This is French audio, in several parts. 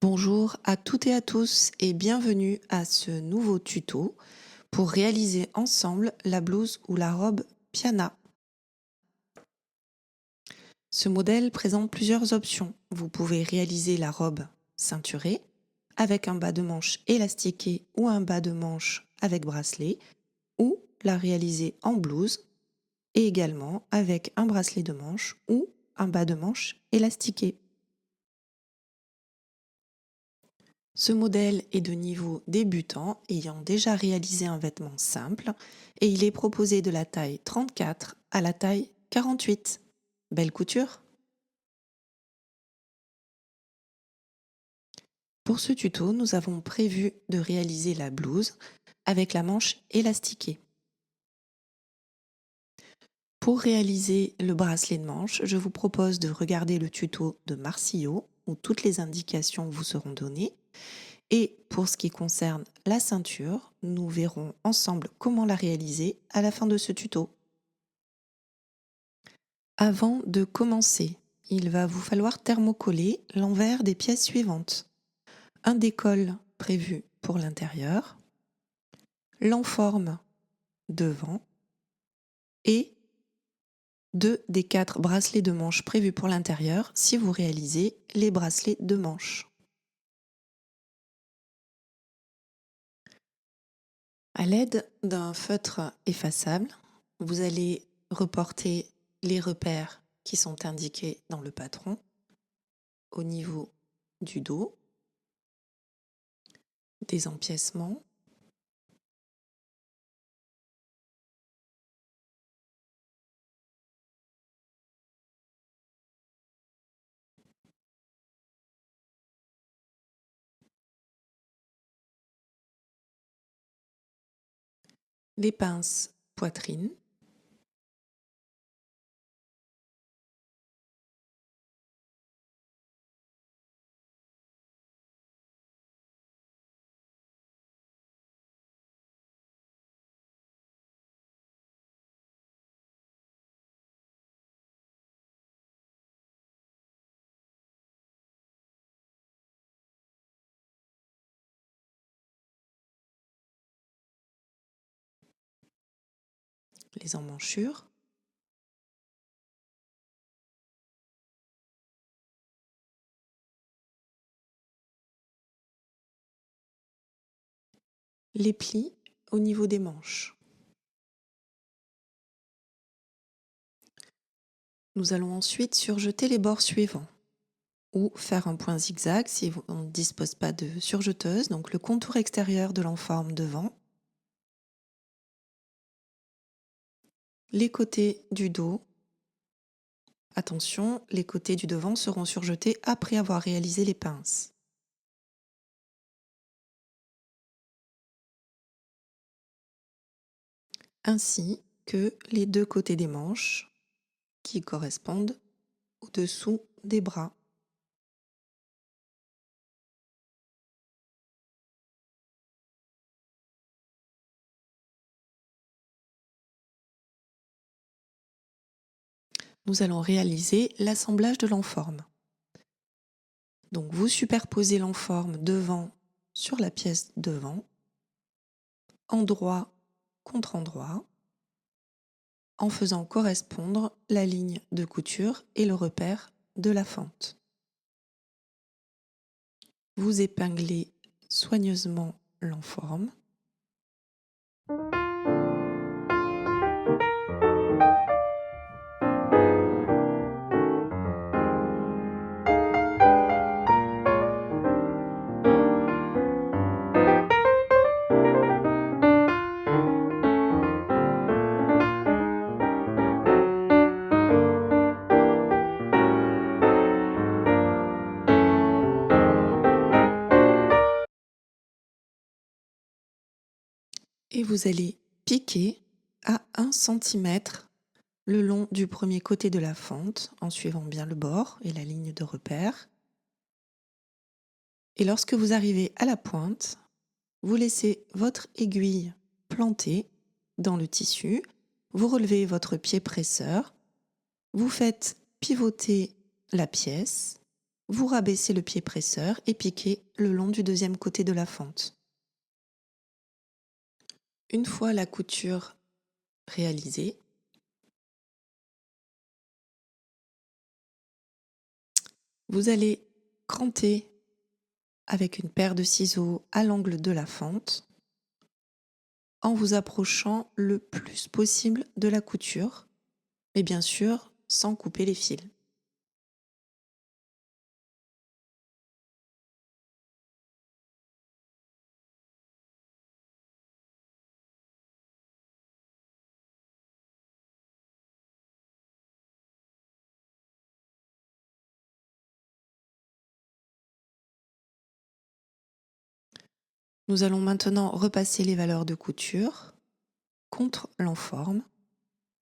Bonjour à toutes et à tous et bienvenue à ce nouveau tuto pour réaliser ensemble la blouse ou la robe Piana. Ce modèle présente plusieurs options. Vous pouvez réaliser la robe ceinturée avec un bas de manche élastiqué ou un bas de manche avec bracelet ou la réaliser en blouse et également avec un bracelet de manche ou un bas de manche élastiqué. Ce modèle est de niveau débutant ayant déjà réalisé un vêtement simple et il est proposé de la taille 34 à la taille 48. Belle couture! Pour ce tuto, nous avons prévu de réaliser la blouse avec la manche élastiquée. Pour réaliser le bracelet de manche, je vous propose de regarder le tuto de Marcillo où toutes les indications vous seront données. Et pour ce qui concerne la ceinture, nous verrons ensemble comment la réaliser à la fin de ce tuto. Avant de commencer, il va vous falloir thermocoller l'envers des pièces suivantes. Un décolle prévu pour l'intérieur, l'enforme devant et 2 des 4 bracelets de manche prévus pour l'intérieur si vous réalisez les bracelets de manche. À l'aide d'un feutre effaçable, vous allez reporter les repères qui sont indiqués dans le patron au niveau du dos, des empiècements, les pinces poitrine, les emmanchures, les plis au niveau des manches. Nous allons ensuite surjeter les bords suivants ou faire un point zigzag si on ne dispose pas de surjeteuse, donc le contour extérieur de l'enforme devant, les côtés du dos. Attention, les côtés du devant seront surjetés après avoir réalisé les pinces. Ainsi que les 2 côtés des manches qui correspondent au-dessous des bras. Nous allons réaliser l'assemblage de l'enforme. Donc vous superposez l'enforme devant sur la pièce devant, endroit contre endroit, en faisant correspondre la ligne de couture et le repère de la fente. Vous épinglez soigneusement l'enforme. Et vous allez piquer à 1 cm le long du premier côté de la fente en suivant bien le bord et la ligne de repère. Et lorsque vous arrivez à la pointe, vous laissez votre aiguille plantée dans le tissu, vous relevez votre pied presseur, vous faites pivoter la pièce vous rabaissez le pied presseur et piquez le long du deuxième côté de la fente. Une fois la couture réalisée, vous allez cranter avec une paire de ciseaux à l'angle de la fente en vous approchant le plus possible de la couture, mais bien sûr sans couper les fils. Nous allons maintenant repasser les valeurs de couture contre l'enforme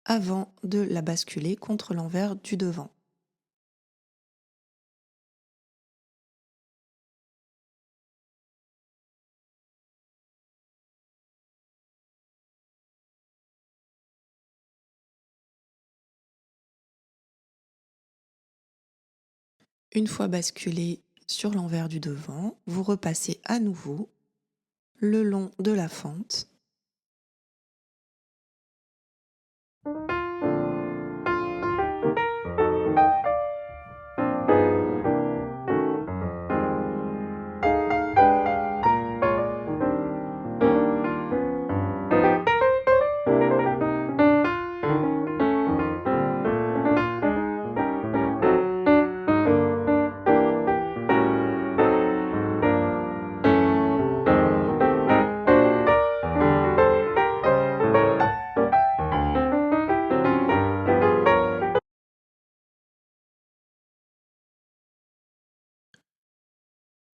avant de la basculer contre l'envers du devant. Une fois basculé sur l'envers du devant, vous repassez à nouveau le long de la fente.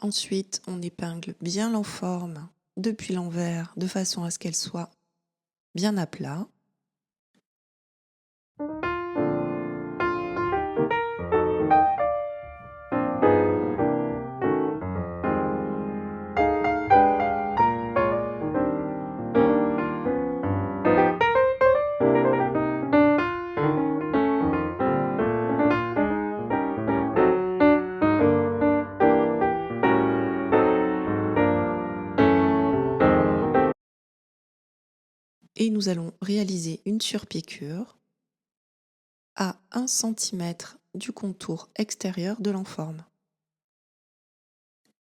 Ensuite, on épingle bien l'enforme depuis l'envers de façon à ce qu'elle soit bien à plat. Et nous allons réaliser une surpiqûre à 1 cm du contour extérieur de l'enforme.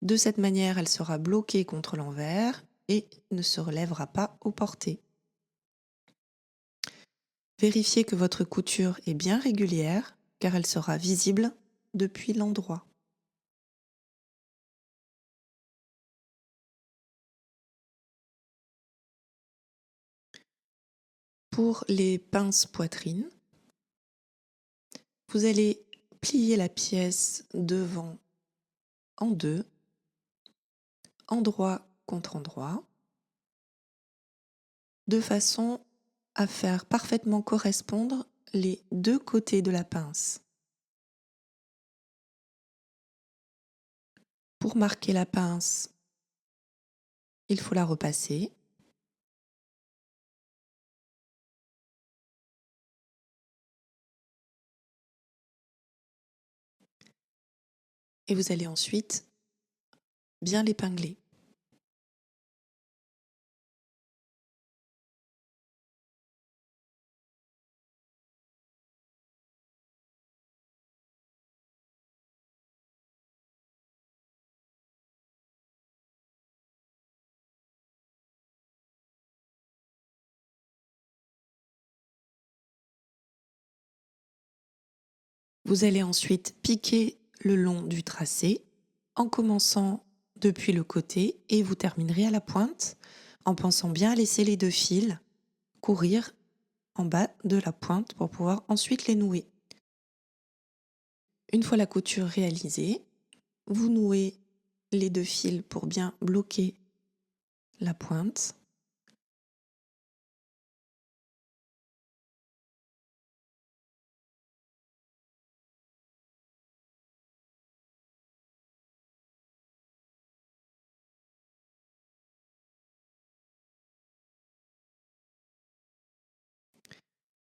De cette manière, elle sera bloquée contre l'envers et ne se relèvera pas au porté. Vérifiez que votre couture est bien régulière car elle sera visible depuis l'endroit. Pour les pinces poitrine, vous allez plier la pièce devant en deux, endroit contre endroit, de façon à faire parfaitement correspondre les deux côtés de la pince. Pour marquer la pince, il faut la repasser. Et vous allez ensuite bien l'épingler. Vous allez ensuite piquer le long du tracé en commençant depuis le côté et vous terminerez à la pointe en pensant bien laisser les deux fils courir en bas de la pointe pour pouvoir ensuite les nouer. Une fois la couture réalisée, vous nouez les deux fils pour bien bloquer la pointe.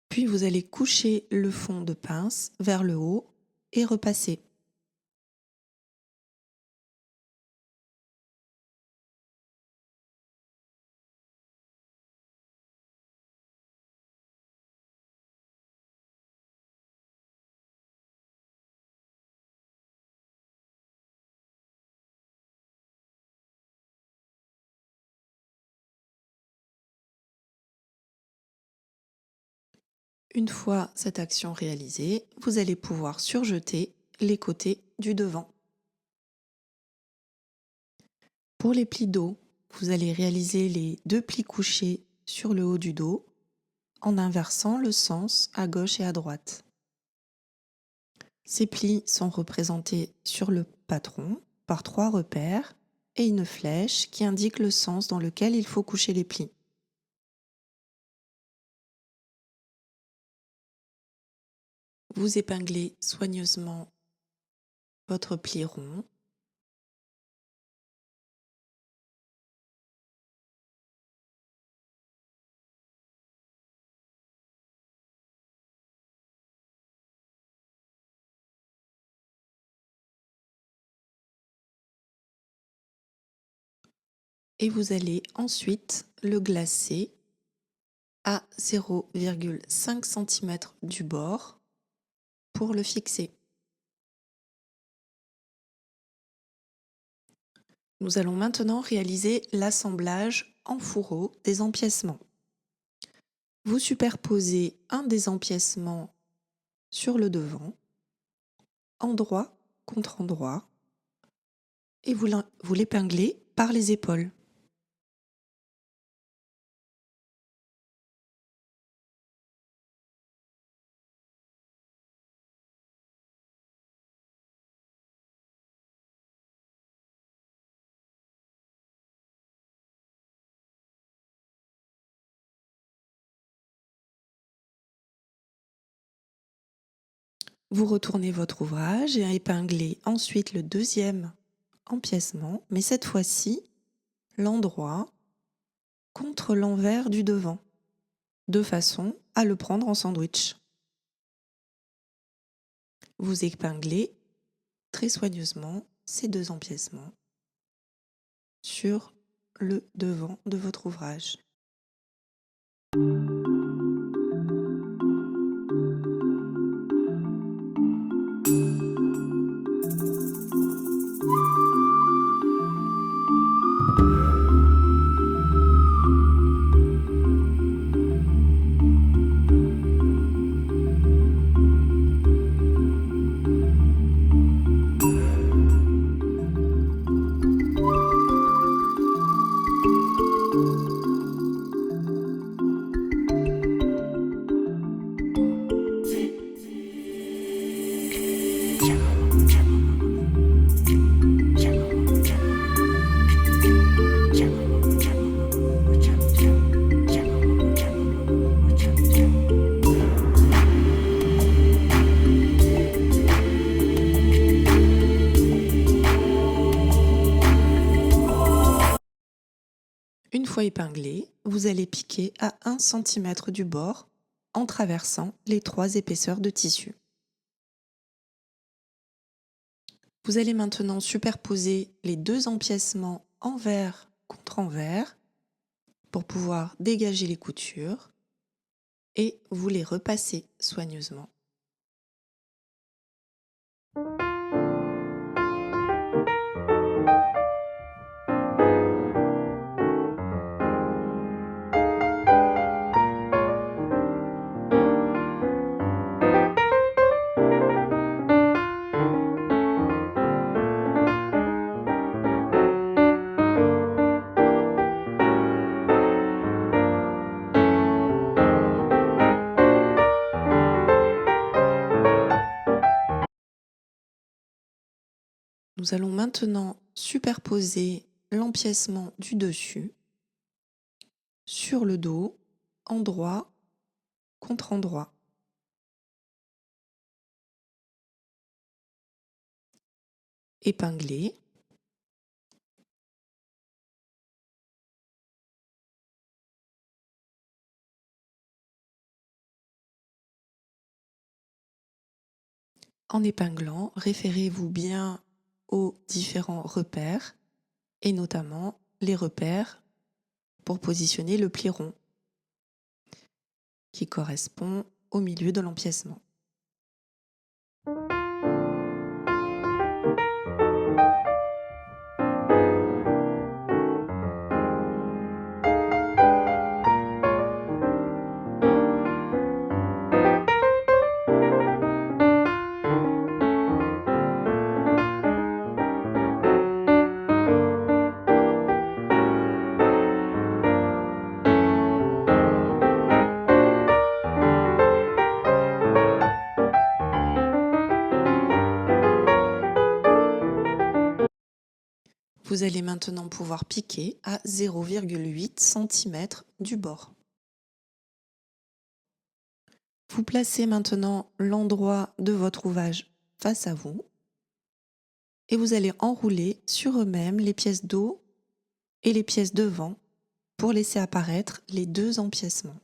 Puis vous allez coucher le fond de pince vers le haut et repasser. Une fois cette action réalisée, vous allez pouvoir surjeter les côtés du devant. Pour les plis dos, vous allez réaliser les 2 plis couchés sur le haut du dos en inversant le sens à gauche et à droite. Ces plis sont représentés sur le patron par 3 repères et une flèche qui indique le sens dans lequel il faut coucher les plis. Vous épinglez soigneusement votre pli rond. Et vous allez ensuite le glacer à 0,5 cm du bord pour le fixer. Nous allons maintenant réaliser l'assemblage en fourreau des empiècements. Vous superposez un des empiècements sur le devant, endroit contre endroit, et vous l'épinglez par les épaules. Vous retournez votre ouvrage et épinglez ensuite le deuxième empiècement, mais cette fois-ci, l'endroit contre l'envers du devant, de façon à le prendre en sandwich. Vous épinglez très soigneusement ces 2 empiècements sur le devant de votre ouvrage. Une fois épinglé, vous allez piquer à 1 cm du bord en traversant les 3 épaisseurs de tissu. Vous allez maintenant superposer les 2 empiècements envers contre envers pour pouvoir dégager les coutures et vous les repasser soigneusement. Nous allons maintenant superposer l'empiècement du dessus sur le dos, endroit contre endroit. Épingler. En épinglant, référez-vous bien aux différents repères et notamment les repères pour positionner le pli rond qui correspond au milieu de l'empiècement. Vous allez maintenant pouvoir piquer à 0,8 cm du bord. Vous placez maintenant l'endroit de votre ouvrage face à vous et vous allez enrouler sur eux-mêmes les pièces d'eau et les pièces devant pour laisser apparaître les deux empiècements.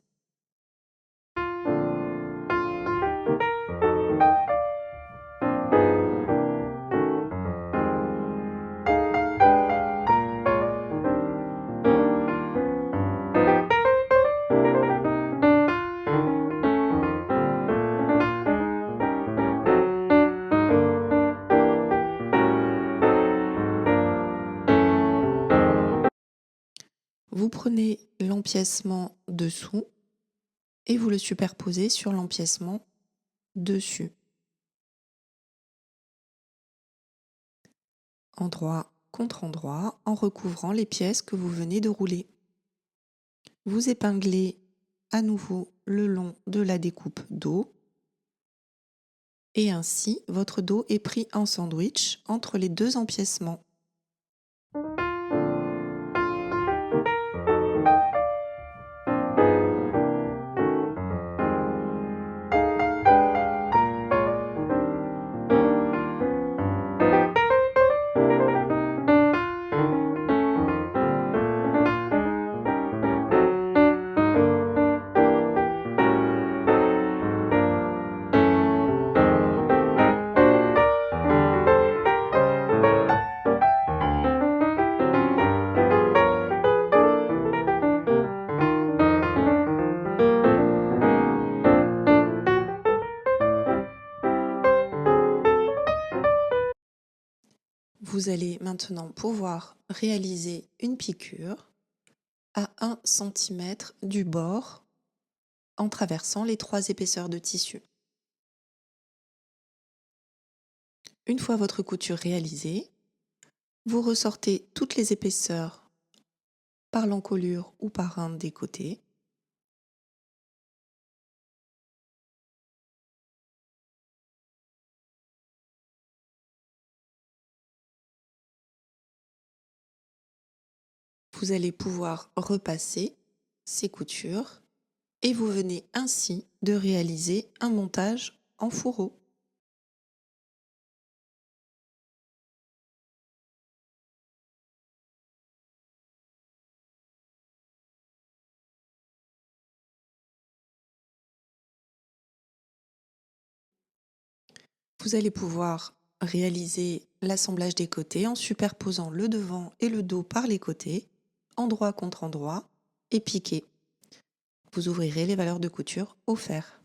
Vous prenez l'empiècement dessous et vous le superposez sur l'empiècement dessus. Endroit contre endroit en recouvrant les pièces que vous venez de rouler. Vous épinglez à nouveau le long de la découpe dos et ainsi votre dos est pris en sandwich entre les deux empiècements. Vous allez maintenant pouvoir réaliser une piqûre à 1 cm du bord en traversant les 3 épaisseurs de tissu. Une fois votre couture réalisée, vous ressortez toutes les épaisseurs par l'encolure ou par un des côtés. Vous allez pouvoir repasser ces coutures et vous venez ainsi de réaliser un montage en fourreau. Vous allez pouvoir réaliser l'assemblage des côtés en superposant le devant et le dos par les côtés, endroit contre endroit, et piquer. Vous ouvrirez les valeurs de couture au fer.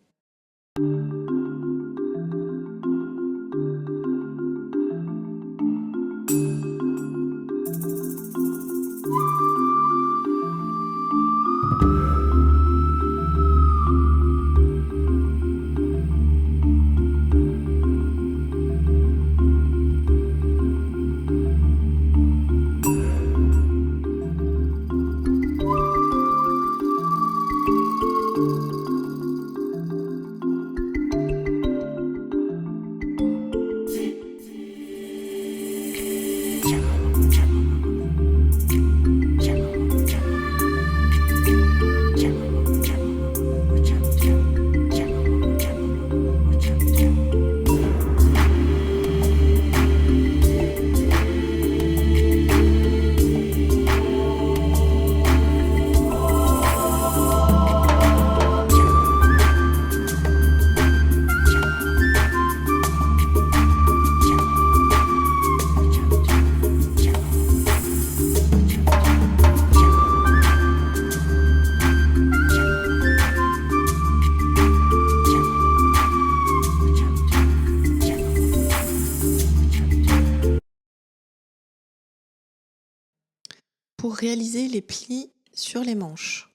Pour réaliser les plis sur les manches,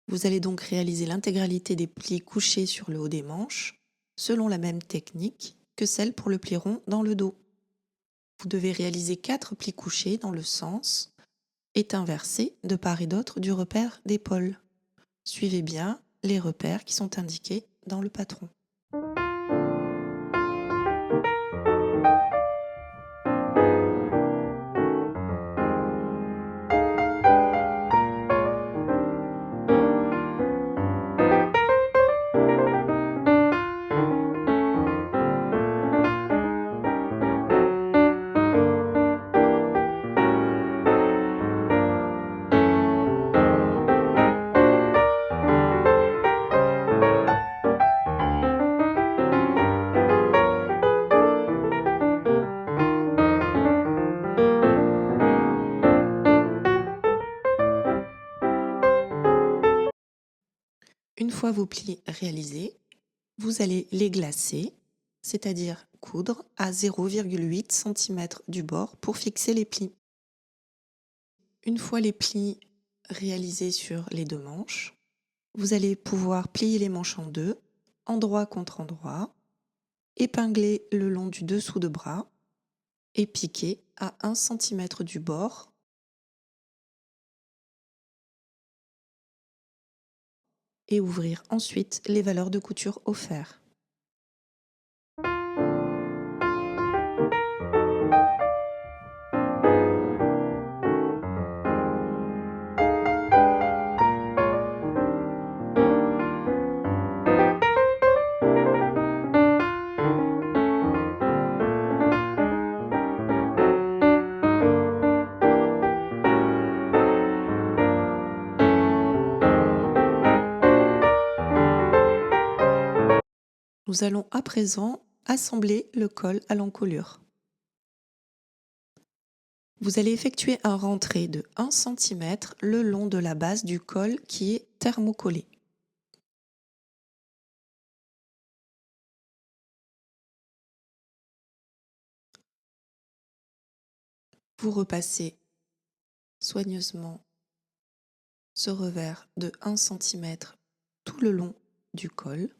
vous allez donc réaliser l'intégralité des plis couchés sur le haut des manches, selon la même technique que celle pour le pli rond dans le dos. Vous devez réaliser 4 plis couchés dans le sens est inversé de part et d'autre du repère d'épaule. Suivez bien les repères qui sont indiqués dans le patron. fois vos plis réalisés, vous allez les glacer, c'est-à-dire coudre à 0,8 cm du bord pour fixer les plis. Une fois les plis réalisés sur les 2 manches, vous allez pouvoir plier les manches en deux, endroit contre endroit, épingler le long du dessous de bras et piquer à 1 cm du bord et ouvrir ensuite les valeurs de couture au fer. Nous allons à présent assembler le col à l'encolure. Vous allez effectuer un rentré de 1 cm le long de la base du col qui est thermocollé. Vous repassez soigneusement ce revers de 1 cm tout le long du col.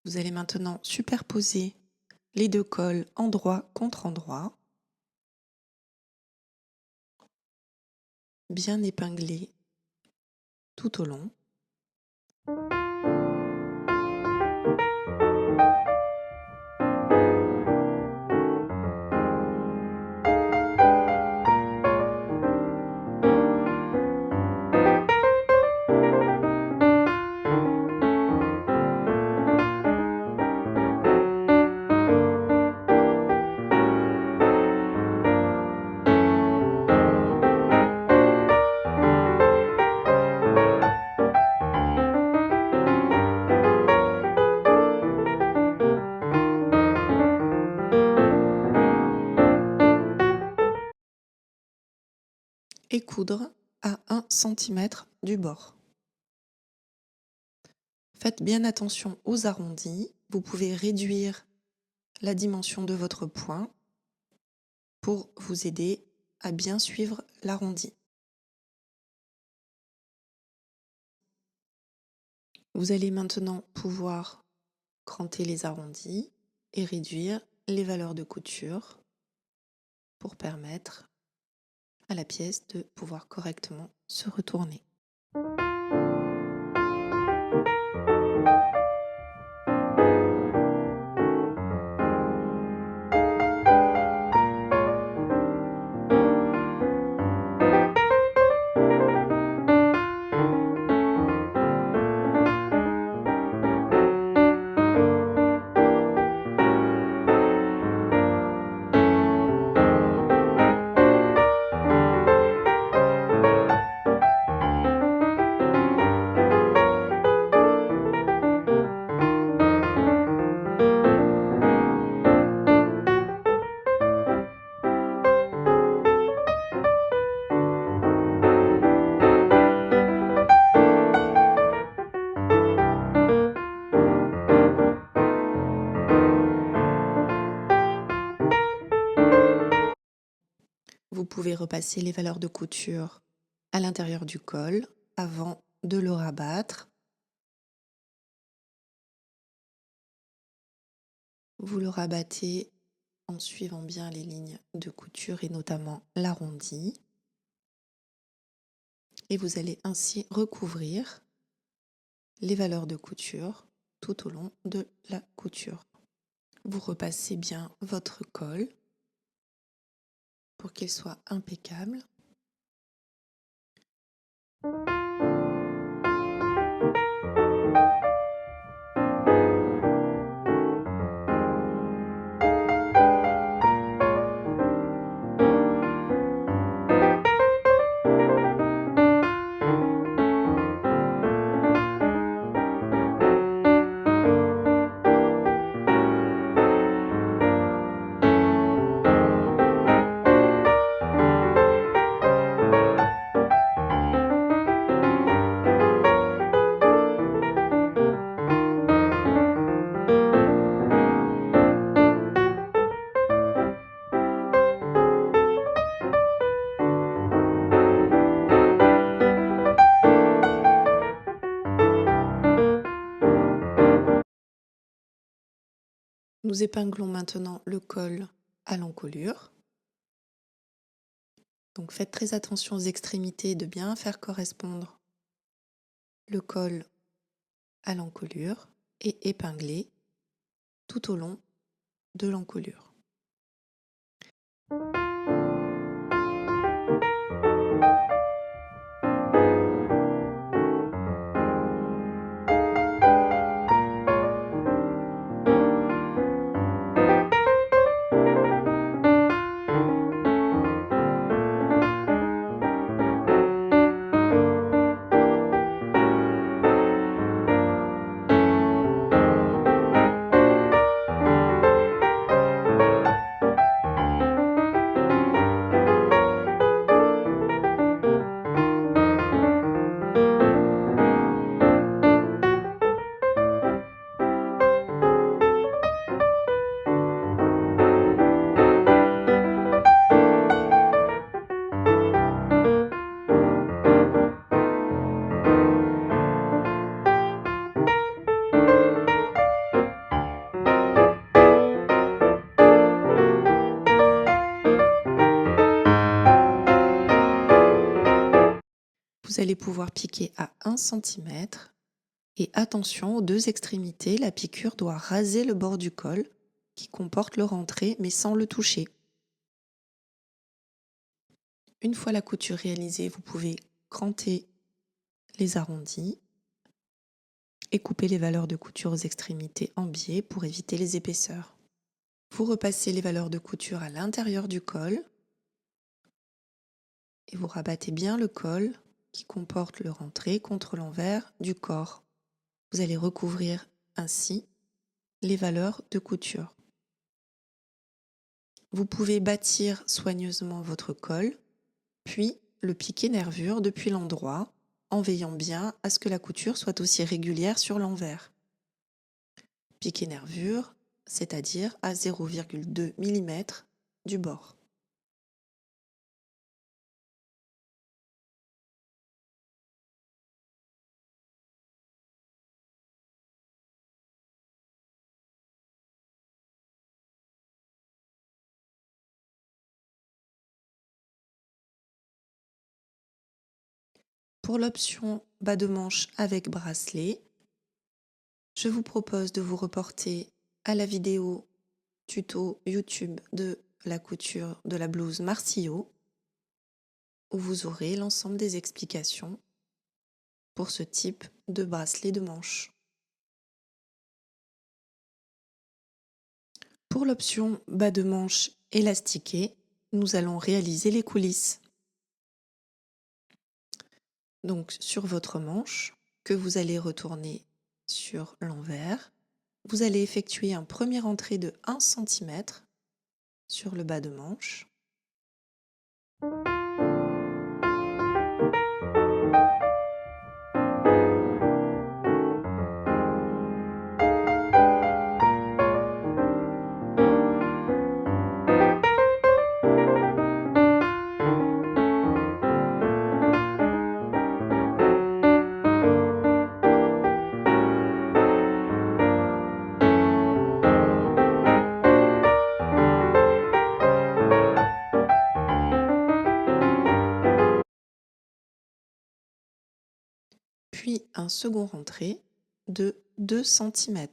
Vous allez maintenant superposer les 2 cols endroit contre endroit, bien épingler tout au long. Et coudre à 1 cm du bord. Faites bien attention aux arrondis, vous pouvez réduire la dimension de votre point pour vous aider à bien suivre l'arrondi. Vous allez maintenant pouvoir cranter les arrondis et réduire les valeurs de couture pour permettre à la pièce de pouvoir correctement se retourner. Vous pouvez repasser les valeurs de couture à l'intérieur du col avant de le rabattre. Vous le rabattez en suivant bien les lignes de couture et notamment l'arrondi. Et vous allez ainsi recouvrir les valeurs de couture tout au long de la couture. Vous repassez bien votre colle pour qu'il soit impeccable. Nous épinglons maintenant le col à l'encolure. Donc faites très attention aux extrémités de bien faire correspondre le col à l'encolure et épingler tout au long de l'encolure. Vous allez pouvoir piquer à 1 cm et attention aux deux extrémités, la piqûre doit raser le bord du col qui comporte le rentré mais sans le toucher. Une fois la couture réalisée, vous pouvez cranter les arrondis et couper les valeurs de couture aux extrémités en biais pour éviter les épaisseurs. Vous repassez les valeurs de couture à l'intérieur du col et vous rabattez bien le col qui comporte le rentré contre l'envers du corps. Vous allez recouvrir ainsi les valeurs de couture. Vous pouvez bâtir soigneusement votre col, puis le piquer nervure depuis l'endroit, en veillant bien à ce que la couture soit aussi régulière sur l'envers. Piquer nervure, c'est-à-dire à 0,2 mm du bord. Pour l'option bas de manche avec bracelet, je vous propose de vous reporter à la vidéo tuto YouTube de la couture de la blouse Marsillo, où vous aurez l'ensemble des explications pour ce type de bracelet de manche. Pour l'option bas de manche élastiqué, nous allons réaliser les coulisses. Donc sur votre manche, que vous allez retourner sur l'envers, vous allez effectuer un premier rentré de 1 cm sur le bas de manche. Puis un second rentré de 2 cm.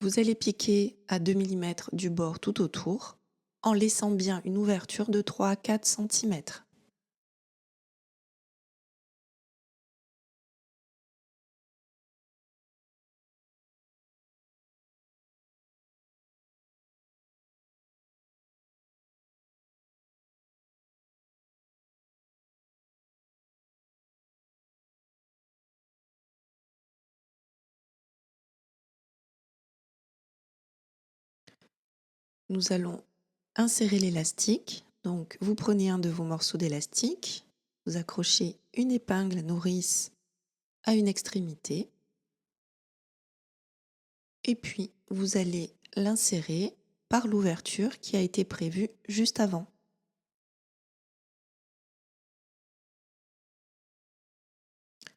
Vous allez piquer à 2 mm du bord tout autour, en laissant bien une ouverture de 3 à 4 cm. Nous allons insérer l'élastique. Donc, vous prenez un de vos morceaux d'élastique, vous accrochez une épingle nourrice à une extrémité, et puis vous allez l'insérer par l'ouverture qui a été prévue juste avant.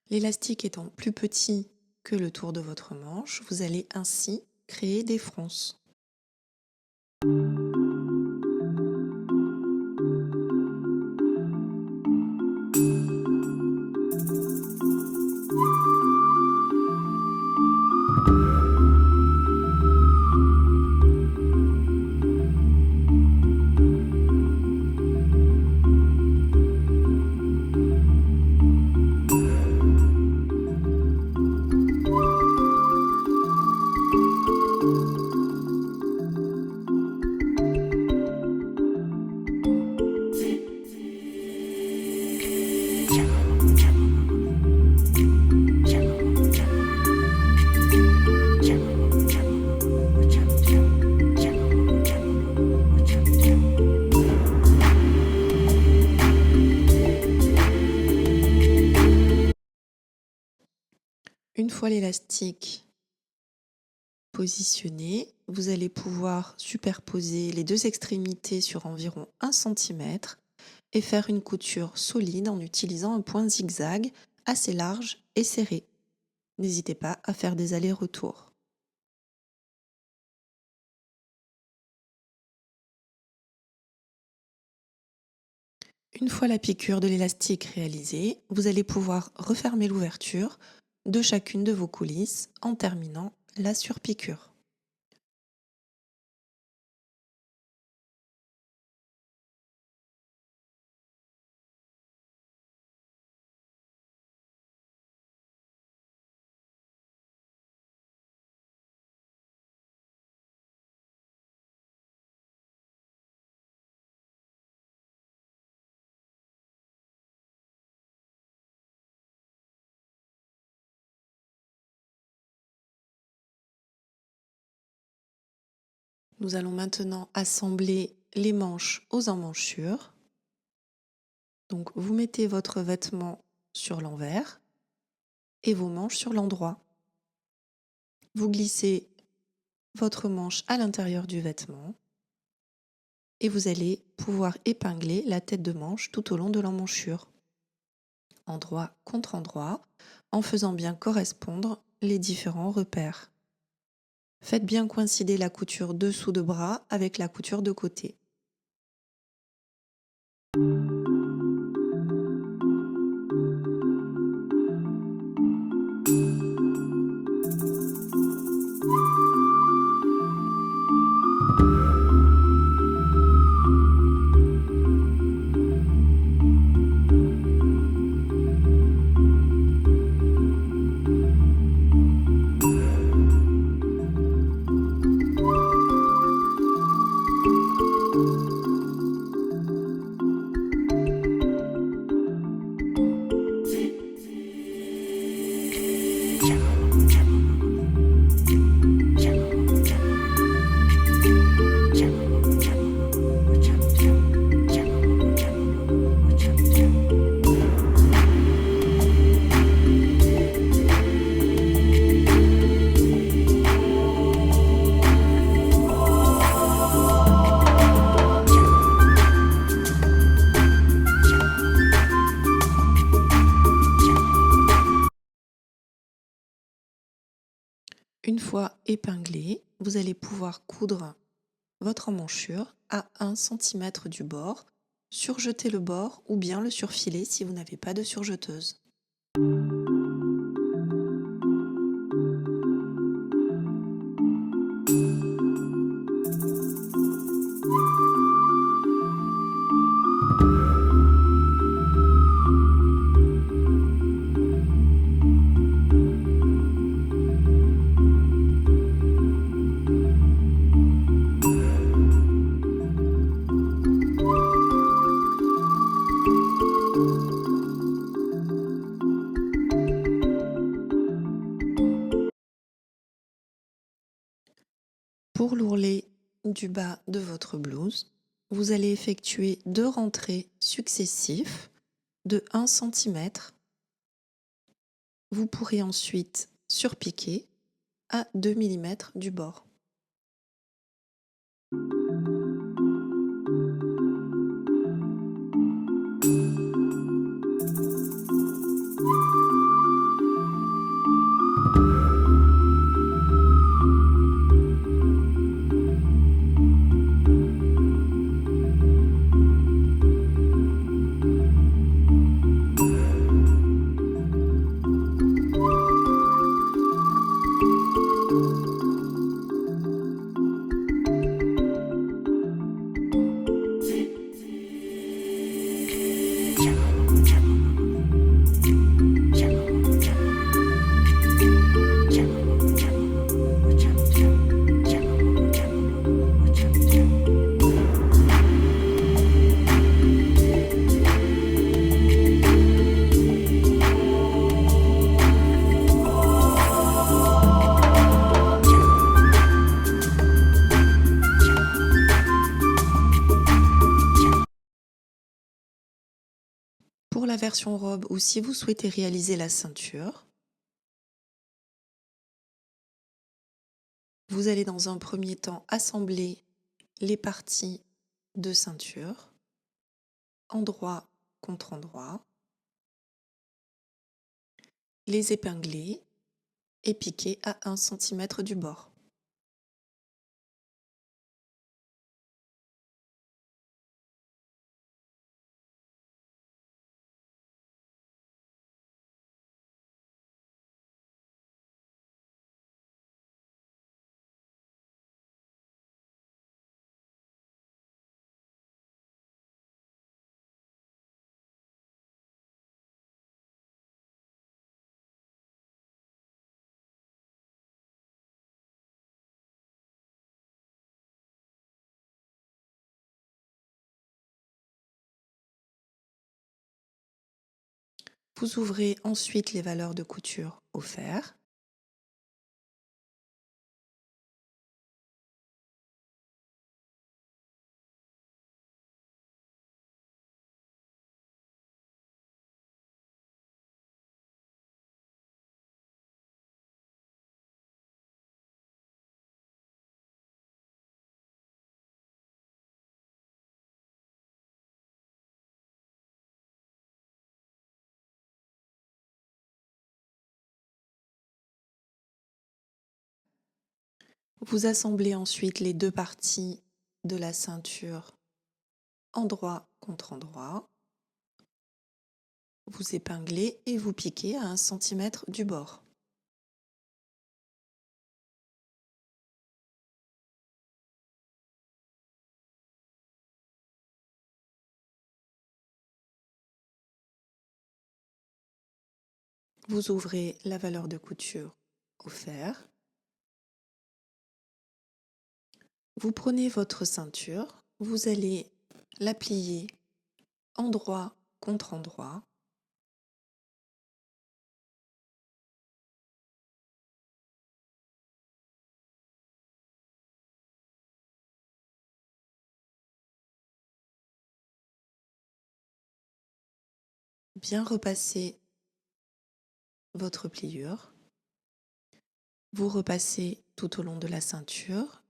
L'élastique étant plus petit que le tour de votre manche, vous allez ainsi créer des fronces. Une fois l'élastique positionné, vous allez pouvoir superposer les deux extrémités sur environ 1 cm et faire une couture solide en utilisant un point zigzag assez large et serré. N'hésitez pas à faire des allers-retours. Une fois la piqûre de l'élastique réalisée, vous allez pouvoir refermer l'ouverture de chacune de vos coulisses en terminant la surpiqûre. Nous allons maintenant assembler les manches aux emmanchures. Donc vous mettez votre vêtement sur l'envers et vos manches sur l'endroit. Vous glissez votre manche à l'intérieur du vêtement et vous allez pouvoir épingler la tête de manche tout au long de l'emmanchure, endroit contre endroit, en faisant bien correspondre les différents repères. Faites bien coïncider la couture dessous de bras avec la couture de côté. Une fois épinglé, vous allez pouvoir coudre votre emmanchure à 1 cm du bord, surjeter le bord ou bien le surfiler si vous n'avez pas de surjeteuse. Pour l'ourlet du bas de votre blouse, vous allez effectuer 2 rentrées successives de 1 cm. Vous pourrez ensuite surpiquer à 2 mm du bord. Pour la version robe ou si vous souhaitez réaliser la ceinture, vous allez dans un premier temps assembler les parties de ceinture, endroit contre endroit, les épingler et piquer à 1 cm du bord. Vous ouvrez ensuite les valeurs de couture au fer. Vous assemblez ensuite les 2 parties de la ceinture endroit contre endroit. Vous épinglez et vous piquez à 1 cm du bord. Vous ouvrez la valeur de couture au fer. Vous prenez votre ceinture, vous allez la plier endroit contre endroit. Bien repasser votre pliure. Vous repassez tout au long de la ceinture.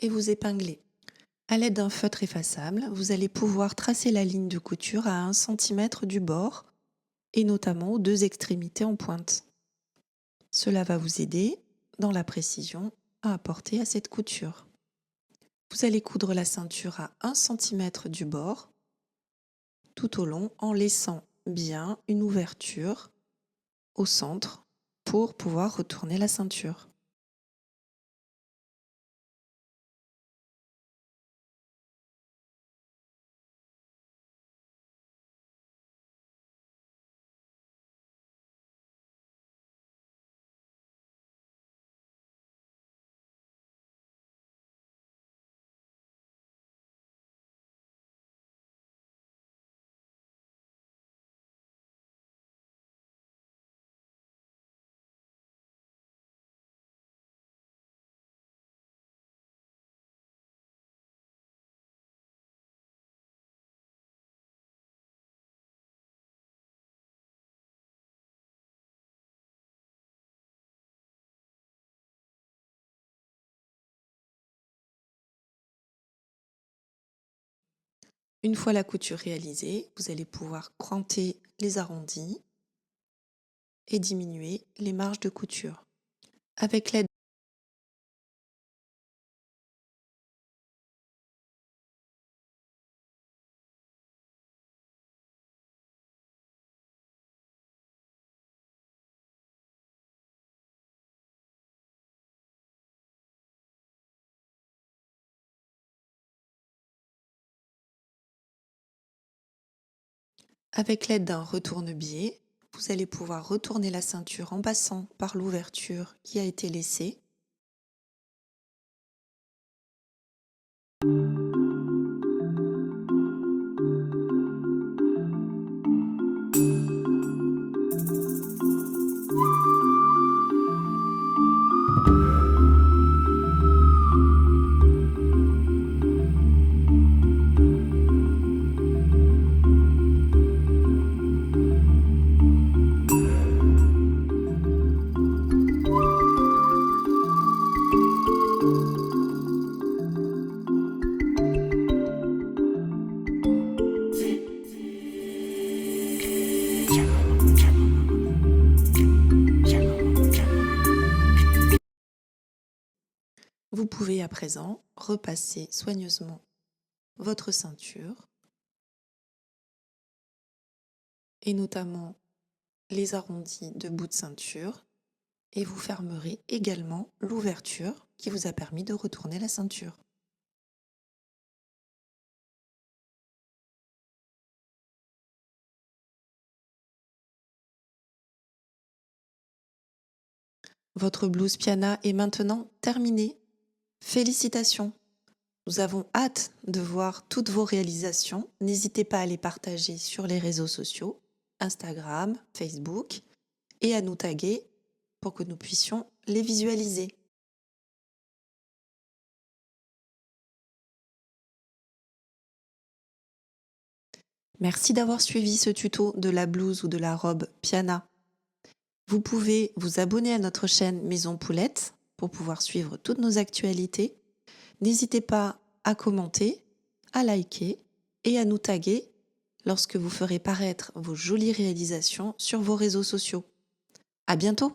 et vous épingler. À l'aide d'un feutre effaçable, vous allez pouvoir tracer la ligne de couture à 1 cm du bord et notamment aux 2 extrémités en pointe. Cela va vous aider dans la précision à apporter à cette couture. Vous allez coudre la ceinture à 1 cm du bord tout au long en laissant bien une ouverture au centre pour pouvoir retourner la ceinture. Une fois la couture réalisée, vous allez pouvoir cranter les arrondis et diminuer les marges de couture. Avec l'aide Avec l'aide d'un retourne-biais, vous allez pouvoir retourner la ceinture en passant par l'ouverture qui a été laissée. Vous pouvez à présent repasser soigneusement votre ceinture et notamment les arrondis de bout de ceinture et vous fermerez également l'ouverture qui vous a permis de retourner la ceinture. Votre blouse Piana est maintenant terminée. Félicitations! Nous avons hâte de voir toutes vos réalisations. N'hésitez pas à les partager sur les réseaux sociaux, Instagram, Facebook, et à nous taguer pour que nous puissions les visualiser. Merci d'avoir suivi ce tuto de la blouse ou de la robe Piana. Vous pouvez vous abonner à notre chaîne Maison Poulette pour pouvoir suivre toutes nos actualités. N'hésitez pas à commenter, à liker et à nous taguer lorsque vous ferez paraître vos jolies réalisations sur vos réseaux sociaux. À bientôt!